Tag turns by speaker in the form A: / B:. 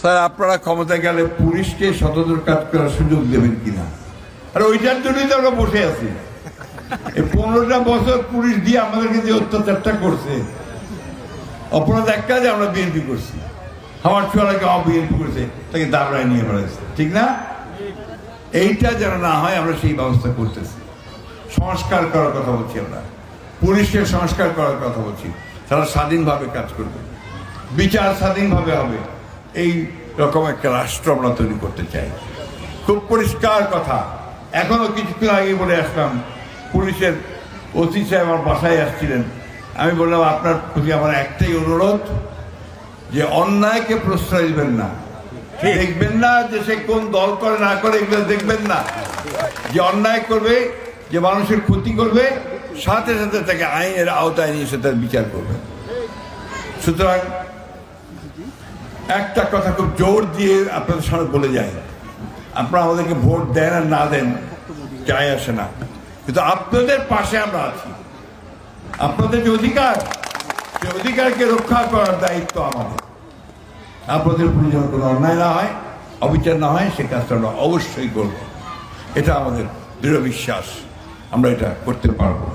A: Sir আপনারা ক্ষমতা গেলে পুলিশকে শতদূর কাজ করার সুযোগ দেবেন কিনা? আর ওইটার জন্যই তো আমরা বসে আছি। এই 15টা বছর পুলিশ দিয়ে আমাদেরকে যে অত্যাচারটা করছে, অপরাধ একটা যে আমরা বিএনপি করছি, আমার ছোয়ালাকে বিএনপি করছে, তাকে দাবড়ায় নিয়ে বেড়াচ্ছে, ঠিক না? এইটা যেন না হয় আমরা সেই ব্যবস্থা করতেছি। সংস্কার করার কথা বলছি, আমরা পুলিশকে সংস্কার করার কথা বলছি। তারা স্বাধীনভাবে কাজ করবে, বিচার স্বাধীনভাবে হবে, এই রকম একটা রাষ্ট্র আমরা তৈরি করতে চাই। খুব পরিষ্কার কথা। এখনো কিছুক্ষণ আগে বলে আসলাম, পুলিশের ওসি সাহেব আমার বাসায় আসছিলেন। আমি বললাম আপনার প্রতি আমার একটাই অনুরোধ, যে অন্যায়কে প্রশ্রয় দিবেন না, দেখবেন না যে সে কোন দল করে না করে, এগুলো দেখবেন না। যে অন্যায় করবে, যে মানুষের ক্ষতি করবে, সাথে সাথে তাকে আইনের আওতায় নিয়ে এসে তার বিচার করবে। সুতরাং একটা কথা খুব জোর দিয়ে আপনাদের সামনে বলে যায়, আপনারা আমাদেরকে ভোট দেন আর না দেন যায় আসে না, কিন্তু আপনাদের পাশে আমরা আছি। আপনাদের যে অধিকার, সে অধিকারকে রক্ষা করার দায়িত্ব আমাদের। আপনাদের উপরে যেন কোনো অন্যায় না হয়, অবিচার না হয়, সে কাজটা আমরা অবশ্যই করব। এটা আমাদের দৃঢ় বিশ্বাস, আমরা এটা করতে পারবো।